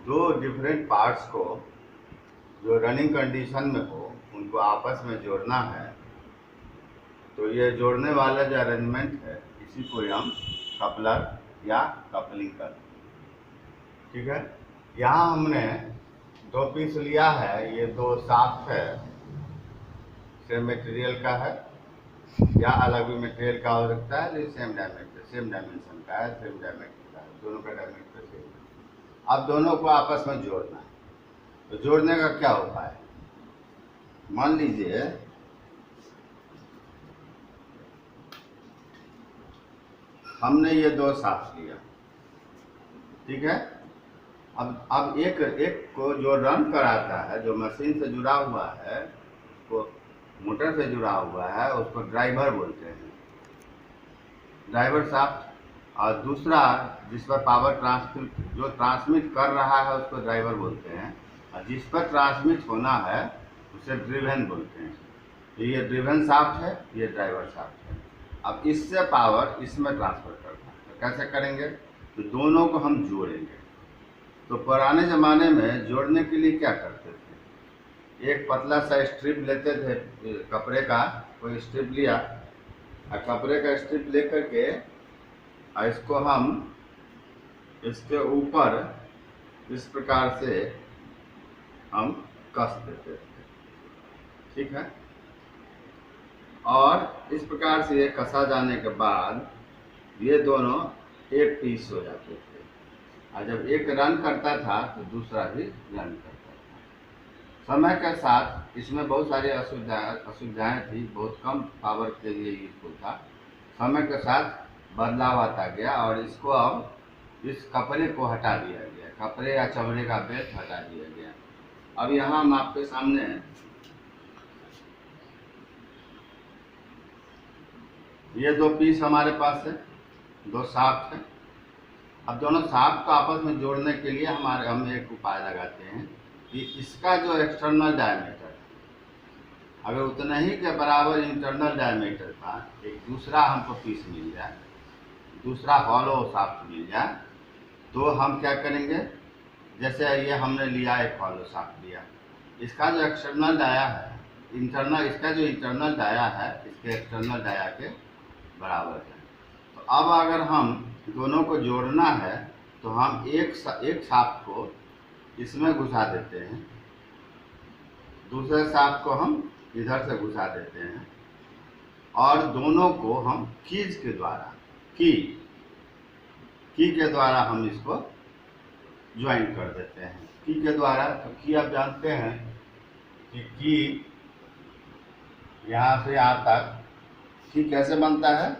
दो different parts को जो रनिंग कंडीशन में हो उनको आपस में जोड़ना है, तो ये जोड़ने वाला जो अरेंजमेंट है इसी को हम कपलर या कपलिंग करते हैं। ठीक है, यहाँ हमने दो पीस लिया है, ये दो शाफ्ट है, सेम मटेरियल का है या अलग भी मटेरियल का हो सकता है, लेकिन सेम डायमेंशन का है, सेम डायमीटर का है, दोनों का डायमीटर सेम है। अब दोनों को आपस में जोड़ना है, तो जोड़ने का क्या उपाय है? मान लीजिए हमने ये दो शाफ्ट लिया, ठीक है। अब एक को जो रन कराता है, जो मशीन से जुड़ा हुआ है, को मोटर से जुड़ा हुआ है, उसको ड्राइवर बोलते हैं, ड्राइवर शाफ्ट। और दूसरा जिस पर पावर ट्रांसमिट कर रहा है उसको ड्राइवर बोलते हैं, और जिस पर ट्रांसमिट होना है उसे ड्रिवन बोलते हैं। तो ये ड्रिवन शाफ्ट है, ये ड्राइवर शाफ्ट है। अब इससे पावर इसमें ट्रांसफर करना है, तो कैसे करेंगे? तो दोनों को हम जोड़ेंगे। तो पुराने ज़माने में जोड़ने के लिए क्या करते थे? एक पतला सा स्ट्रिप लेते थे, कपड़े का कोई स्ट्रिप लिया, और कपड़े का स्ट्रिप लेकर के और इसको हम इसके ऊपर इस प्रकार से हम कस देते थे, ठीक है। और इस प्रकार से ये कसा जाने के बाद ये दोनों एक पीस हो जाते थे, और जब एक रन करता था तो दूसरा भी रन करता था। समय के साथ इसमें बहुत सारी असुविधाएं थी, बहुत कम पावर के लिए यूजफुल था। समय के साथ बदलाव आता गया और इसको अब इस कपड़े को हटा दिया गया, कपड़े या चमड़े का बेल्ट हटा दिया गया। अब यहाँ हम आपके सामने ये दो पीस हमारे पास है, दो शाफ्ट है। अब दोनों शाफ्ट को आपस में जोड़ने के लिए हम एक उपाय लगाते हैं कि इसका जो एक्सटर्नल डायमीटर है, अगर उतना ही के बराबर इंटरनल डायमीटर का एक दूसरा हमको पीस मिल जाए, दूसरा हॉलो शाफ्ट मिल जाए, तो हम क्या करेंगे? जैसे ये हमने लिया, एक हॉलो शाफ्ट लिया, इसका जो एक्सटर्नल डाया है, इसका जो इंटरनल डाया है इसके एक्सटर्नल डाया के बराबर है। तो अब अगर हम दोनों को जोड़ना है तो हम एक शाफ्ट को इसमें घुसा देते हैं, दूसरे शाफ्ट को हम इधर से घुसा देते हैं, और दोनों को हम कीज के द्वारा की के द्वारा हम इसको ज्वाइन कर देते हैं। की के द्वारा, तो की आप जानते हैं कि की यहाँ से यहाँ तक की कैसे बनता है?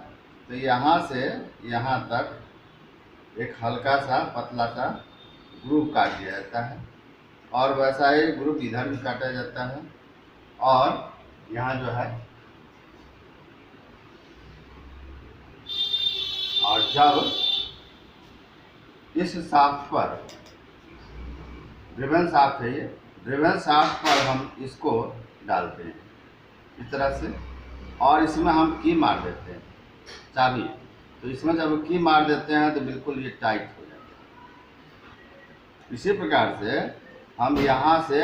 तो यहाँ से यहाँ तक एक हल्का सा पतला सा ग्रुप काट दिया जाता है, और वैसा ही ग्रुप इधर भी काटा जाता है, और यहाँ जो है, और जब इस शाफ्ट पर, ड्रिवन शाफ्ट है ये, ड्रिवन शाफ्ट पर हम इसको डालते हैं इस तरह से, और इसमें हम की मार देते हैं चाबी। तो इसमें जब की मार देते हैं तो बिल्कुल ये टाइट हो जाता है। इसी प्रकार से हम यहाँ से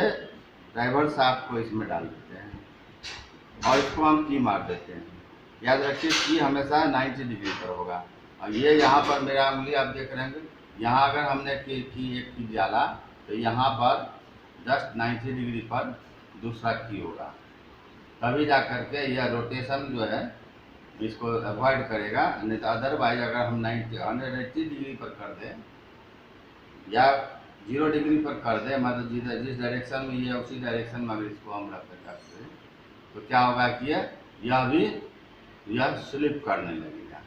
ड्राइवर शाफ्ट को इसमें डाल देते हैं और इसको हम की मार देते हैं। याद रखिए की हमेशा 90 डिग्री पर होगा। और ये यहाँ पर मेरा उंगली आप देख रहे हैं, यहाँ अगर हमने एक की डाला तो यहाँ पर जस्ट 90 डिग्री पर दूसरा की होगा, तभी जा करके यह रोटेशन जो है इसको अवॉइड करेगा। नहीं तो अदरवाइज अगर हम 180 डिग्री पर कर दें या 0 डिग्री पर कर दें, मतलब जिस डायरेक्शन में ये उसी डायरेक्शन में अगर इसको हम रख करते हैं तो क्या होगा कि यह स्लिप करने लगेगा,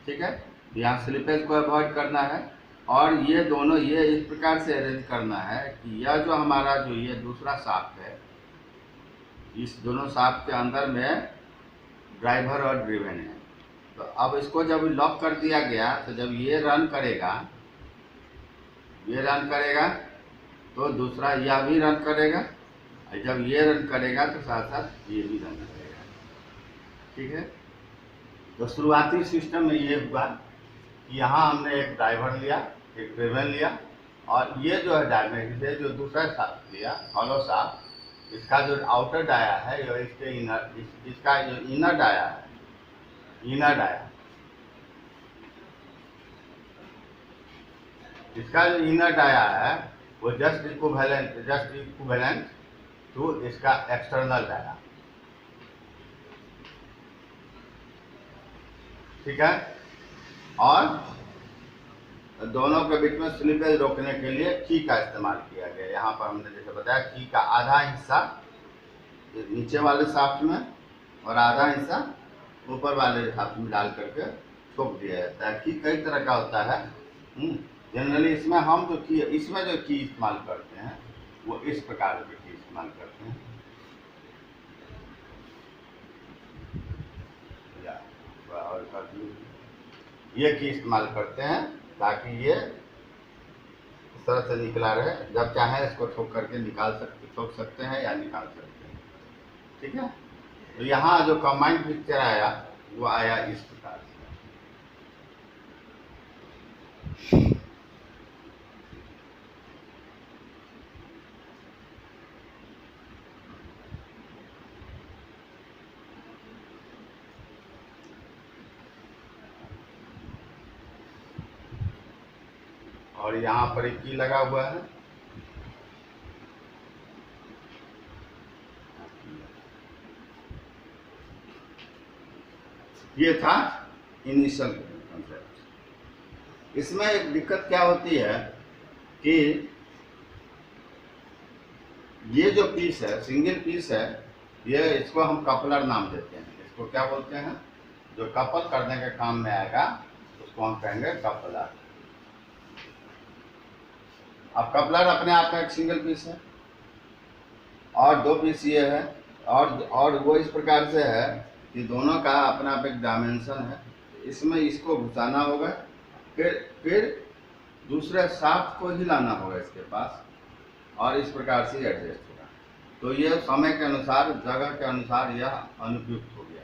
ठीक है। यहाँ स्लिपेज को अवॉइड करना है, और ये दोनों ये इस प्रकार से अरेंज करना है कि यह जो हमारा जो ये दूसरा शाफ्ट है, इस दोनों शाफ्ट के अंदर में ड्राइवर और ड्रिवन है। तो अब इसको जब लॉक कर दिया गया तो जब ये रन करेगा तो दूसरा यह भी रन करेगा, और जब ये रन करेगा तो साथ साथ ये भी रन करेगा, ठीक है। तो शुरुआती सिस्टम में ये हुआ कि यहाँ हमने एक ड्राइवर लिया, एक ड्रिवन लिया, और ये जो है डायमंड, ये जो दूसरा शाफ्ट लिया हॉलो शाफ्ट, इसका जो आउटर डाया है ये इसके इनर, इसका जो इनर डाया है, इनर डाया, इसका जो इनर डाया है वो जस्ट इक्विवेलेंट टू इसका एक्सटर्नल डाया। ठीक है, और दोनों के बीच में स्लिपेज रोकने के लिए की का इस्तेमाल किया गया। यहाँ पर हमने जैसे बताया की का आधा हिस्सा नीचे वाले शाफ्ट में और आधा हिस्सा ऊपर वाले शाफ्ट में डाल करके ठोक दिया जाता है। की कई तरह का होता है। जनरली इसमें हम जो की, इसमें जो की इस्तेमाल करते हैं वो इस प्रकार की की इस्तेमाल करते हैं। और ये की इस्तेमाल करते हैं ताकि ये इस तरह से निकला रहे, जब चाहे इसको ठोक करके ठोक सकते हैं या निकाल सकते हैं। ठीक है, तो यहाँ जो कंबाइंड पिक्चर आया वो आया इस प्रकार से। और यहाँ पर एक की लगा हुआ है, ये था इनिशियल कॉन्सेप्ट। इसमें एक दिक्कत क्या होती है कि ये जो पीस है, सिंगल पीस है, ये इसको हम कपलर नाम देते हैं। इसको क्या बोलते हैं? जो कपल करने के काम में आएगा उसको हम कहेंगे कपलर। अब कपलर अपने आप में एक सिंगल पीस है और दो पीस ये है, और वो इस प्रकार से है कि दोनों का अपना आप एक डायमेंशन है। इसमें इसको घुसाना होगा, फिर दूसरे शाफ्ट को हिलाना होगा इसके पास, और इस प्रकार से एडजस्ट होगा। तो ये समय के अनुसार, जगह के अनुसार यह अनुपयुक्त हो गया।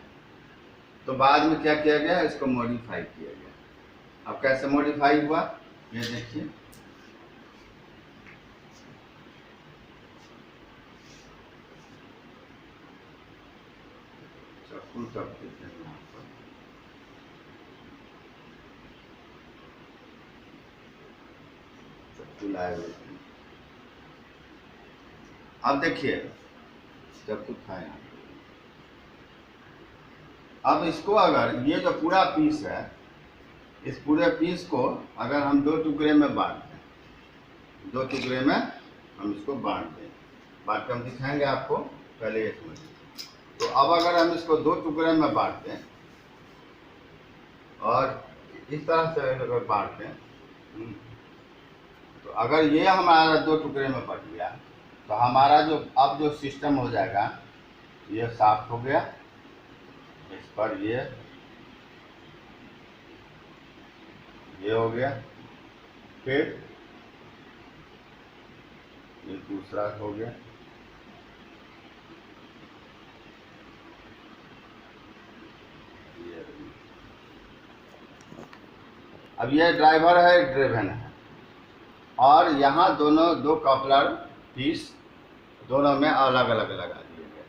तो बाद में क्या किया गया, इसको मॉडिफाई किया गया। अब कैसे मॉडिफाई हुआ ये देखिए। अब देखिए जब कुछ है, अब इसको अगर ये जो पूरा पीस है, इस पूरे पीस को अगर हम दो टुकड़े में बांट दें, दो टुकड़े में हम इसको बांट दें, बांट के हम दिखाएंगे आपको, पहले ये समझिए। तो अब अगर हम इसको दो टुकड़े में बांट दें और इस तरह से अगर बांट दें, तो अगर ये हमारा दो टुकड़े में बट गया तो हमारा जो अब जो सिस्टम हो जाएगा, ये साफ हो गया, इस पर ये हो गया, फिर ये दूसरा हो गया, अब ये ड्राइवर है, ड्रिवन है, और यहाँ दोनों दो कपलर पीस दोनों में अलग अलग लगा दिए गए।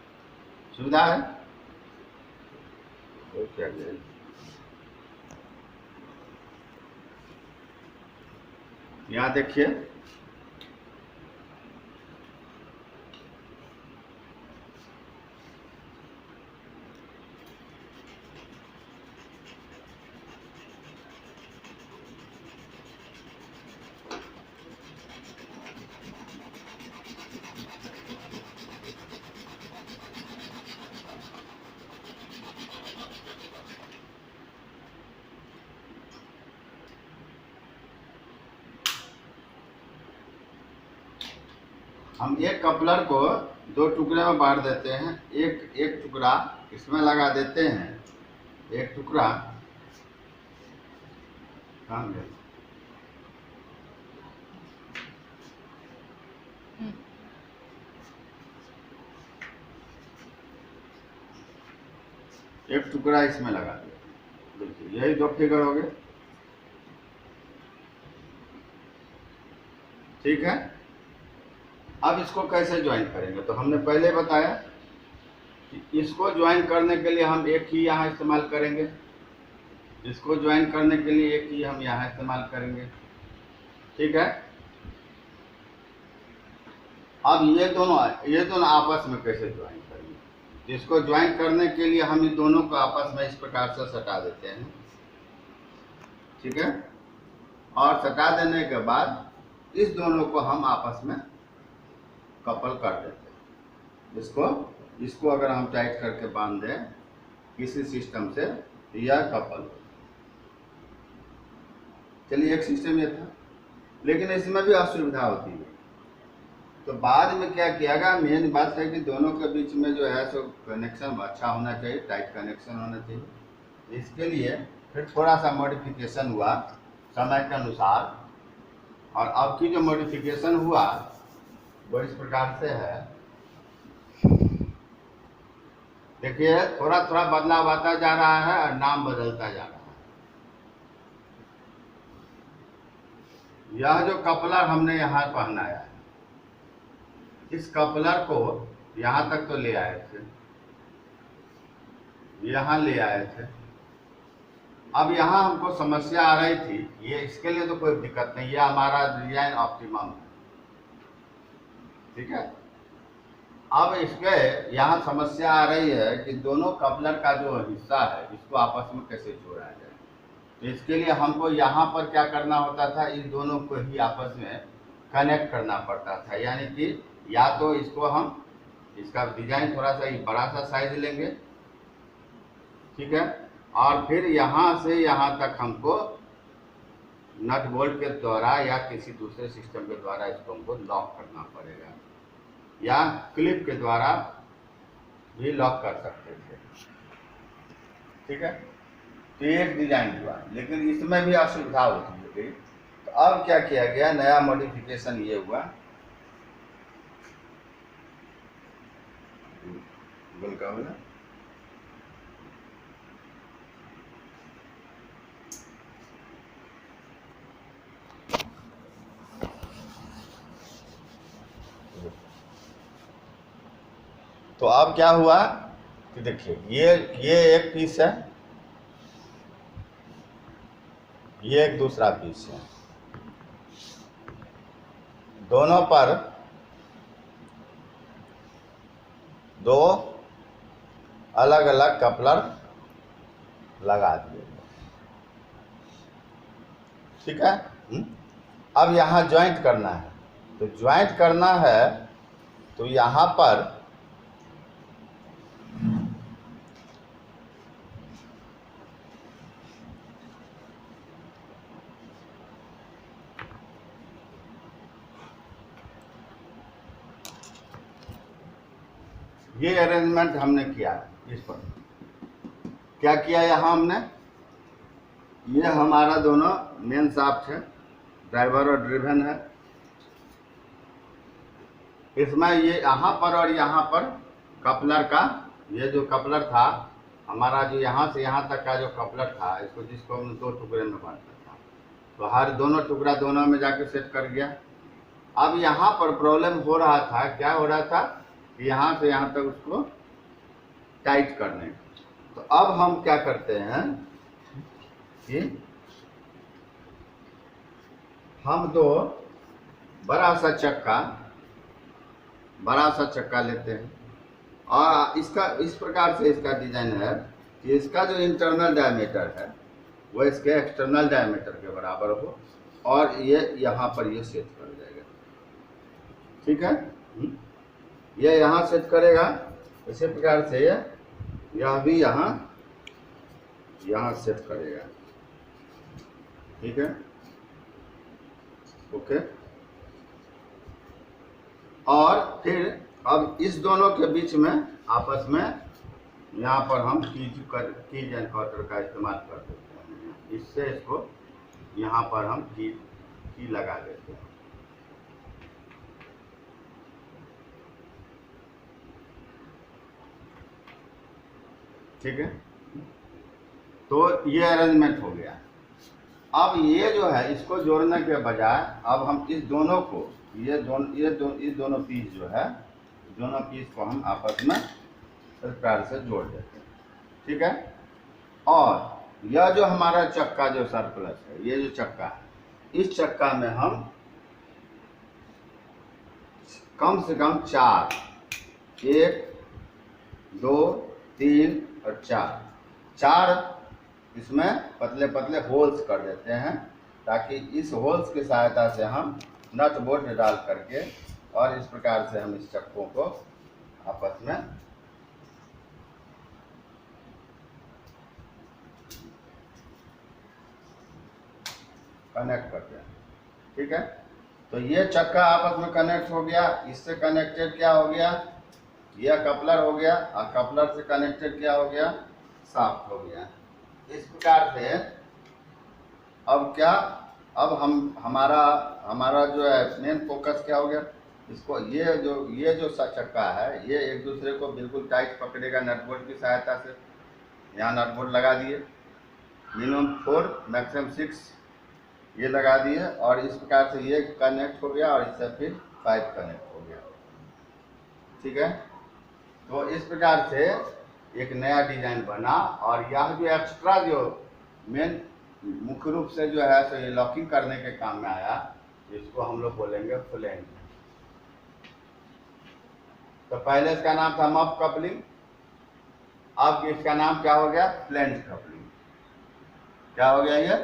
सुविधा है तो क्या करें? यहाँ देखिए हम एक कपलर को दो टुकड़े में बांट देते हैं। एक टुकड़ा इसमें लगा देते हैं, एक टुकड़ा कहाँ गया? एक टुकड़ा इसमें लगा दिया। देखिए यही दो फिगर हो गए। ठीक है। अब इसको कैसे ज्वाइन करेंगे, तो हमने पहले बताया कि इसको ज्वाइन करने के लिए हम एक ही यहाँ इस्तेमाल करेंगे, इसको ज्वाइन करने के लिए एक ही हम यहाँ इस्तेमाल करेंगे, ठीक है। अब ये दोनों आपस में कैसे ज्वाइन करेंगे, इसको ज्वाइन करने के लिए हम इन दोनों को आपस में इस प्रकार से सटा देते हैं, ठीक है। और सटा देने के बाद इस दोनों को हम आपस में कपल कर देते हैं। इसको अगर हम टाइट करके बांध दें किसी सिस्टम से, यह कपल। चलिए, एक सिस्टम ये था, लेकिन इसमें भी असुविधा होती है। तो बाद में क्या किया गया, मेन बात है कि दोनों के बीच में जो है सो कनेक्शन अच्छा होना चाहिए, टाइट कनेक्शन होना चाहिए। इसके लिए फिर थोड़ा सा मॉडिफिकेशन हुआ समय के अनुसार, और अब की जो मॉडिफिकेशन हुआ वो इस प्रकार से है। देखिए, थोड़ा थोड़ा बदलाव आता जा रहा है और नाम बदलता जा रहा है। यह जो कपलर हमने यहाँ पहनाया है, इस कपलर को यहाँ तक तो ले आए थे, यहाँ ले आए थे। अब यहाँ हमको समस्या आ रही थी, ये इसके लिए तो कोई दिक्कत नहीं, ये हमारा डिजाइन ऑप्टिमम है, ठीक है। अब इसके यहाँ समस्या आ रही है कि दोनों कपलर का जो हिस्सा है इसको आपस में कैसे जोड़ा जाए। तो इसके लिए हमको यहाँ पर क्या करना होता था, इन दोनों को ही आपस में कनेक्ट करना पड़ता था। यानी कि या तो इसको हम, इसका डिजाइन थोड़ा सा बड़ा सा साइज लेंगे, ठीक है, और फिर यहाँ से यहाँ तक हमको नट बोल्ट के द्वारा या किसी दूसरे सिस्टम के द्वारा इसको हमको लॉक करना पड़ेगा, या क्लिप के द्वारा भी लॉक कर सकते थे, ठीक है। तो एक डिजाइन हुआ, लेकिन इसमें भी असुविधा होती है। तो अब क्या किया गया, नया मॉडिफिकेशन ये हुआ, का बोला तो अब क्या हुआ कि देखिए, ये एक पीस है, ये एक दूसरा पीस है, दोनों पर दो अलग अलग कपलर लगा दिए, ठीक है। अब यहाँ ज्वाइंट करना है, तो ज्वाइंट करना है तो यहाँ पर ये अरेंजमेंट हमने किया। इस पर क्या किया, यहाँ हमने, ये हमारा दोनों मेन शाफ्ट है, ड्राइवर और ड्रिवन है। इसमें ये यहाँ पर और यहाँ पर कपलर का, ये जो कपलर था हमारा, जो यहाँ से यहाँ तक का जो कपलर था, जिसको हमने दो टुकड़े में बांटा था, तो हर दोनों टुकड़ा दोनों में जाके सेट कर गया। अब यहाँ पर प्रॉब्लम हो रहा था, क्या हो रहा था, यहाँ से यहाँ तक उसको टाइट करने। तो अब हम क्या करते हैं कि हम दो बड़ा सा चक्का लेते हैं, और इसका इस प्रकार से इसका डिजाइन है कि इसका जो इंटरनल डायमीटर है वो इसके एक्सटर्नल डायमीटर के बराबर हो, और ये यहाँ पर ये सेट कर जाएगा, ठीक है। ये यहाँ सेट करेगा, इसी प्रकार से यह भी यहाँ सेट करेगा, ठीक है, ओके। और फिर अब इस दोनों के बीच में आपस में यहाँ पर हम कीज एंड कटर का इस्तेमाल कर देते हैं। इससे इसको यहाँ पर हम की लगा देते हैं, ठीक है। तो ये अरेंजमेंट हो गया। अब ये जो है इसको जोड़ने के बजाय अब हम इस दोनों को इस दोनों पीस जो है दोनों पीस को हम आपस में इस प्रकार से जोड़ देते हैं। ठीक है। और यह जो हमारा चक्का जो सर्कुलस है, ये जो चक्का है, इस चक्का में हम कम से कम 4, 1, 2, 3 और 4 इसमें पतले पतले होल्स कर देते हैं, ताकि इस होल्स की सहायता से हम नट बोल्ट डाल करके और इस प्रकार से हम इस चक्कों को आपस में कनेक्ट करते हैं। ठीक है। तो ये चक्का आपस में कनेक्ट हो गया, इससे कनेक्टेड क्या हो गया, यह कपलर हो गया, और कपलर से कनेक्टेड क्या हो गया, शाफ्ट हो गया। इस प्रकार से अब क्या, अब हमारा जो है मेन फोकस क्या हो गया, इसको ये जो चक्का है ये एक दूसरे को बिल्कुल टाइट पकड़ेगा नट बोल्ट की सहायता से। यहाँ नट बोल्ट लगा दिए, मिनिमम 4 मैक्सिमम 6 ये लगा दिए, और इस प्रकार से ये कनेक्ट हो गया और इससे फिर पाइप कनेक्ट हो गया। ठीक है। तो इस प्रकार से एक नया डिजाइन बना, और यह जो एक्स्ट्रा जो मेन मुख्य रूप से जो है तो ये लॉकिंग करने के काम में आया, इसको हम लोग बोलेंगे फ्लेंज। तो पहले इसका नाम था मफ कपलिंग, अब इसका नाम क्या हो गया, फ्लेंज कपलिंग। क्या हो गया ये,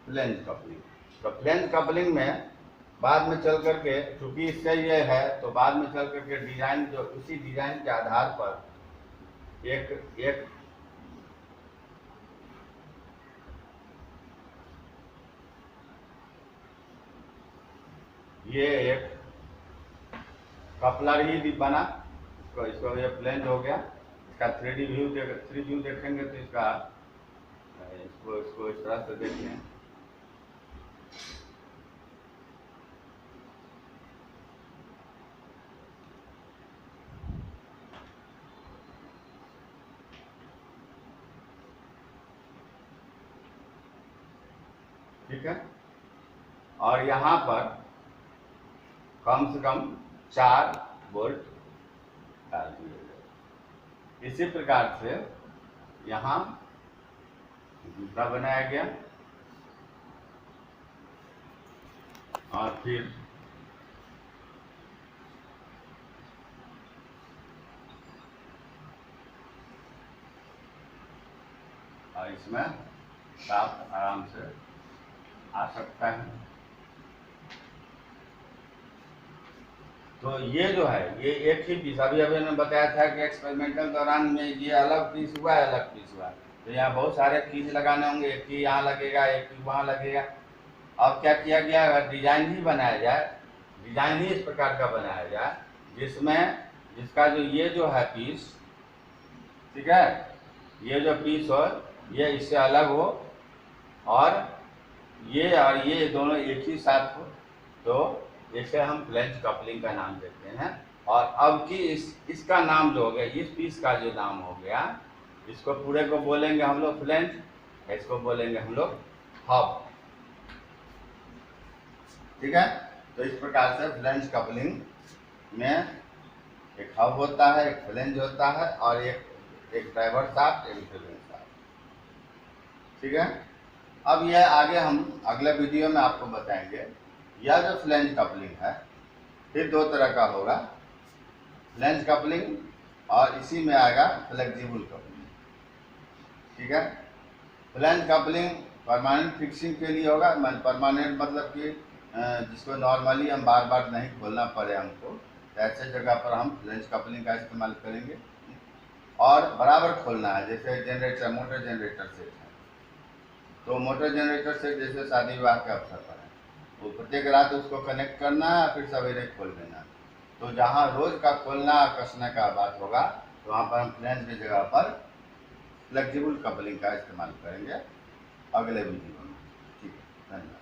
फ्लेंज कपलिंग। तो फ्लेंज कपलिंग में बाद में चल करके, चूंकि इससे ये है तो बाद में चल करके डिजाइन जो उसी डिजाइन के आधार पर एक ये एक कपलर ही बना, इसको ये फ्लेंज हो गया। इसका 3D व्यू देखेंगे तो इसका इसको इस तरह से देखें। ठीक है। और यहाँ पर कम से कम 4 बोल्ट डाल दिए गए। इसी प्रकार से यहाँ दूसरा बनाया गया, और फिर इसमें शाफ्ट आराम से आ सकता है। तो ये जो है ये एक ही पीस, अभी मैंने बताया था कि एक्सपेरिमेंटल दौरान में ये अलग पीस हुआ है, अलग पीस हुआ है। तो यहाँ बहुत सारे पीस लगाने होंगे, एक ही यहाँ लगेगा, एक ही वहाँ लगेगा। अब क्या किया गया, अगर डिजाइन ही बनाया जाए, डिजाइन ही इस प्रकार का बनाया जाए जिसका जो ये जो है पीस, ठीक है, ये जो पीस हो ये इससे अलग हो, और ये दोनों एक ही साथ हो, तो इसे हम फ्लेंज कपलिंग का नाम देते हैं। और अब की इसका नाम जो हो गया, इस पीस का जो नाम हो गया, इसको पूरे को बोलेंगे हम लोग फ्लेंज, इसको बोलेंगे हम लोग हब। ठीक है। तो इस प्रकार से फ्लेंज कपलिंग में एक हब होता है, एक फ्लेंज होता है, और एक ड्राइवर शाफ्ट, एक ड्रिलिंग शाफ्ट। ठीक है। अब यह आगे हम अगले वीडियो में आपको बताएंगे। यह जो फ्लेंज कपलिंग है फिर 2 तरह का होगा, फ्लेंज कपलिंग, और इसी में आएगा फ्लेक्सिबल कपलिंग। ठीक है। फ्लेंज कपलिंग परमानेंट फिक्सिंग के लिए होगा, परमानेंट मतलब कि जिसको नॉर्मली हम बार बार नहीं खोलना पड़े हमको, तो ऐसे जगह पर हम फ्लेंज कपलिंग का इस्तेमाल करेंगे। और बराबर खोलना है, जैसे जनरेटर, मोटर जनरेटर सेट है, तो मोटर जनरेटर सेट जैसे शादी विवाह के अवसर पर है, वो प्रत्येक रात उसको कनेक्ट करना है, फिर सवेरे खोल देना। तो जहाँ रोज का खोलना कसने का बात होगा, तो वहाँ पर हम फ्लेंज की जगह पर फ्लेक्सिबल कपलिंग का इस्तेमाल करेंगे अगले वीडियो में। ठीक है, धन्यवाद।